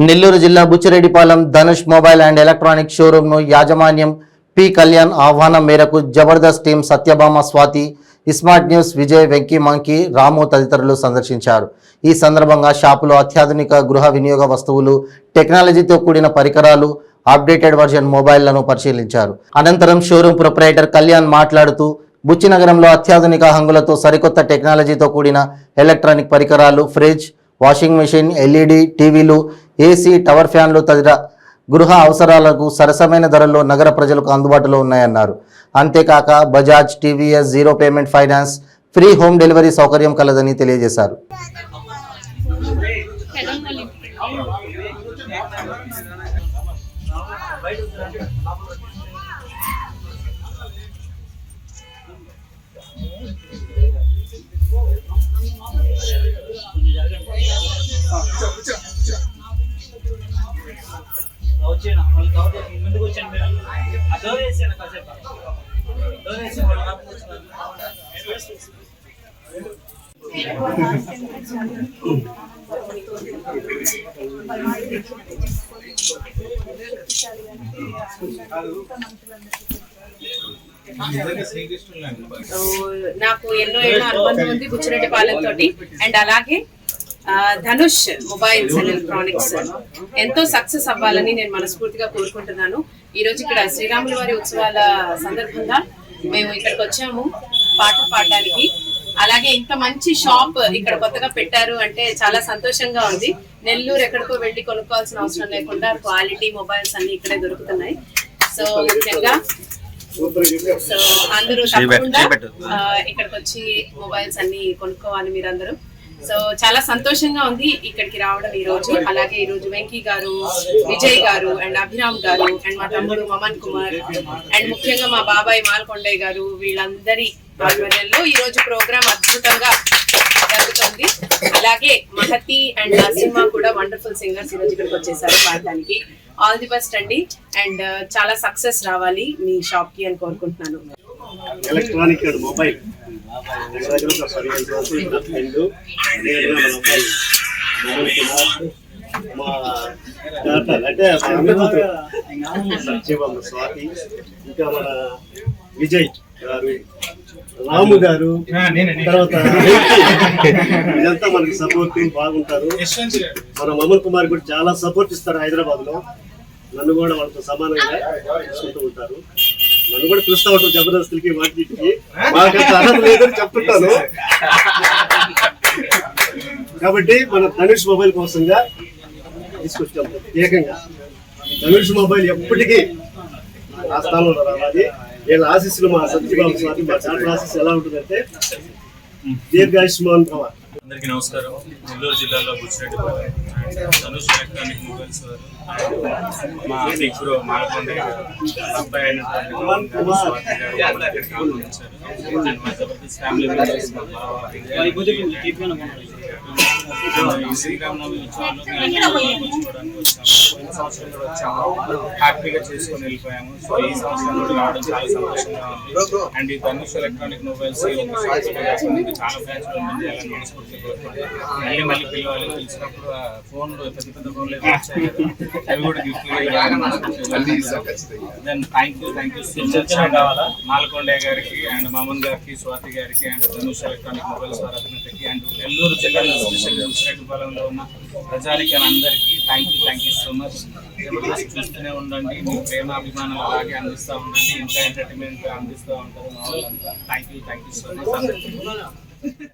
నెల్లూరు జిల్లా Buchireddypalem Dhanush mobile and electronic షోరూంను యాజమాన్యం పి కళ్యాణ్ ఆహ్వానం మేరకు Jabardasth team Satyabhama Swathi, ismart news Vijay, Venky monkey, Ramu తదితరులు సందర్శించారు. ఈ సందర్భంగా షాపులో అత్యాధునిక గృహ వినియోగ వస్తువులు, టెక్నాలజీతో కూడిన పరికరాలు, అప్డేటెడ్ వర్షన్ మొబైళ్లను పరిశీలించారు. అనంతరం షోరూం ప్రొప్రైటర్ కళ్యాణ్ మాట్లాడుతూ బుచ్చి నగరంలో అత్యాధునిక హంగులతో సరికొత్త టెక్నాలజీతో కూడిన ఎలక్ట్రానిక్ పరికరాలు, ఫ్రిడ్జ్, వాషింగ్ మెషిన్, ఎల్ఈడి టీవీలు, ఏసీ, టవర్ ఫ్యాన్లు తదితర గృహ అవసరాలకు సరసమైన ధరల్లో నగర ప్రజలకు అందుబాటులో ఉన్నాయన్నారు. అంతేకాక Bajaj, TVS, zero payment finance, free home delivery సౌకర్యం కలదని తెలియజేశారు. నాకు ఎన్నో అనుబంధం ఉంది బుచ్చిరెడ్డిపాలెం తోటి. అండ్ అలాగే ధనుష్ మొబైల్స్ అండ్ ఎలక్ట్రానిక్స్ ఎంతో సక్సెస్ అవ్వాలని నేను మనస్ఫూర్తిగా కోరుకుంటున్నాను. ఈ రోజు ఇక్కడ శ్రీరాముల వారి ఉత్సవాల సందర్భంగా మేము ఇక్కడికి వచ్చాము పాటలు పాడడానికి. అలాగే ఇంత మంచి షాప్ ఇక్కడ కొత్తగా పెట్టారు అంటే చాలా సంతోషంగా ఉంది. నెల్లూరు ఎక్కడికో వెళ్ళి కొనుక్కోవాల్సిన అవసరం లేకుండా క్వాలిటీ మొబైల్స్ అన్ని ఇక్కడే దొరుకుతున్నాయి. సో ముఖ్యంగా అందరూ తప్పకుండా ఇక్కడికి వచ్చి మొబైల్స్ అన్ని కొనుక్కోవాలి మీరందరూ. సో చాలా సంతోషంగా ఉంది ఇక్కడికి రావడం ఈ రోజు. అలాగే ఈ రోజు వెంకీ గారు, విజయ్ గారు అండ్ అభిరామ్ గారు అండ్ మా తమ్ముడు మమన్ కుమార్ అండ్ ముఖ్యంగా మా బాబాయ్ మాల్కొండయ్య గారు, వీళ్ళందరి ఆధ్వర్యంలో ఈ రోజు ప్రోగ్రామ్ అద్భుతంగా జరుగుతుంది. అలాగే మహతి అండ్ నరసింహ కూడా వండర్ఫుల్ సింగర్స్ ఈ రోజు ఇక్కడికి వచ్చేసారు పాడడానికి. ఆల్ ది బెస్ట్ అండి. అండ్ చాలా సక్సెస్ రావాలి మీ షాప్ కి అని కోరుకుంటున్నాను. ఎలక్ట్రానిక్ అండ్ మొబైల్ మా డాక్టర్ అంటే సత్యభామ స్వాతి, ఇంకా మన విజయ్ గారు, రాము గారు, తర్వాత ఇదంతా మనకి సపోర్ట్ బాగుంటారు. మన మమన్ కుమార్ కూడా చాలా సపోర్ట్ ఇస్తారు హైదరాబాద్ లో. నన్ను కూడా వాళ్ళతో సమానంగా చూసుకుంటూ ఉంటారు. నన్ను కూడా పిలుస్తా ఉంటారు జబర్దస్తులకి, వాటికి. మాకంత అర్హత లేదని చెప్తుంటాను. కాబట్టి మన ధనుష్ మొబైల్ కోసంగా తీసుకొచ్చాం ప్రత్యేకంగా. ధనుష్ మొబైల్ ఎప్పటికీ ఆ స్థానంలో రావాలి. వీళ్ళ ఆశీస్సులు మా సత్యభామ స్వామి, మా డాక్టర్ ఆశీస్సు ఎలా ఉంటుందంటే దీర్ఘాయుష్మాన్ భవ. అందరికీ నమస్కారం. నెల్లూరు జిల్లాలో బుచ్చిరెడ్డిపాలెం ధనుష్ ఎలక్ట్రానిక్ మొబైల్స్ వారు మా ఇప్పుడు మాల్కొండ అబ్బాయి అయినటువంటి ఫ్యామిలీ మెంబర్స్, మా బావ, శ్రీరామనవమి ఉత్సవాల్లో వచ్చాము. హ్యాపీగా చేసుకొని వెళ్ళిపోయాము. సో ఈ సంవత్సరం కూడా రావడం చాలా సంతోషంగా ఉంది. అండ్ ఈ ధనుష్ ఎలక్ట్రానిక్ మొబైల్స్ చాలా బ్రాంచ్ ఉంది. అలా మనస్ఫూర్తి మళ్ళీ మళ్ళీ పిలవాలి. పిలిచినప్పుడు ఫోన్లు పెద్ద పెద్ద ఫోన్లు వచ్చాయి కదా, అవి కూడా gift then thank you Malkondaiah గారికి అండ్ మమన్ గారికి, స్వాతి గారికి అండ్ ధనుష్ ఎలక్ట్రానిక్ మొబైల్స్ వారి అధినేతకి అండ్ నెల్లూరు జిల్లాలో స్పెషల్గా బుచ్చిరెడ్డిపాలెంలో ఉన్న ప్రజానికి అందరికీ thank you so much. Jabardasth చూస్తూనే ఉండండి. మీ ప్రేమ అభిమానాలు అలాగే అందిస్తూ ఉండండి. ఇంకా ఎంటర్టైన్మెంట్ అందిస్తూ ఉంటారు మా వాళ్ళంతా. థ్యాంక్ యూ సో మచ్ అందరికీ.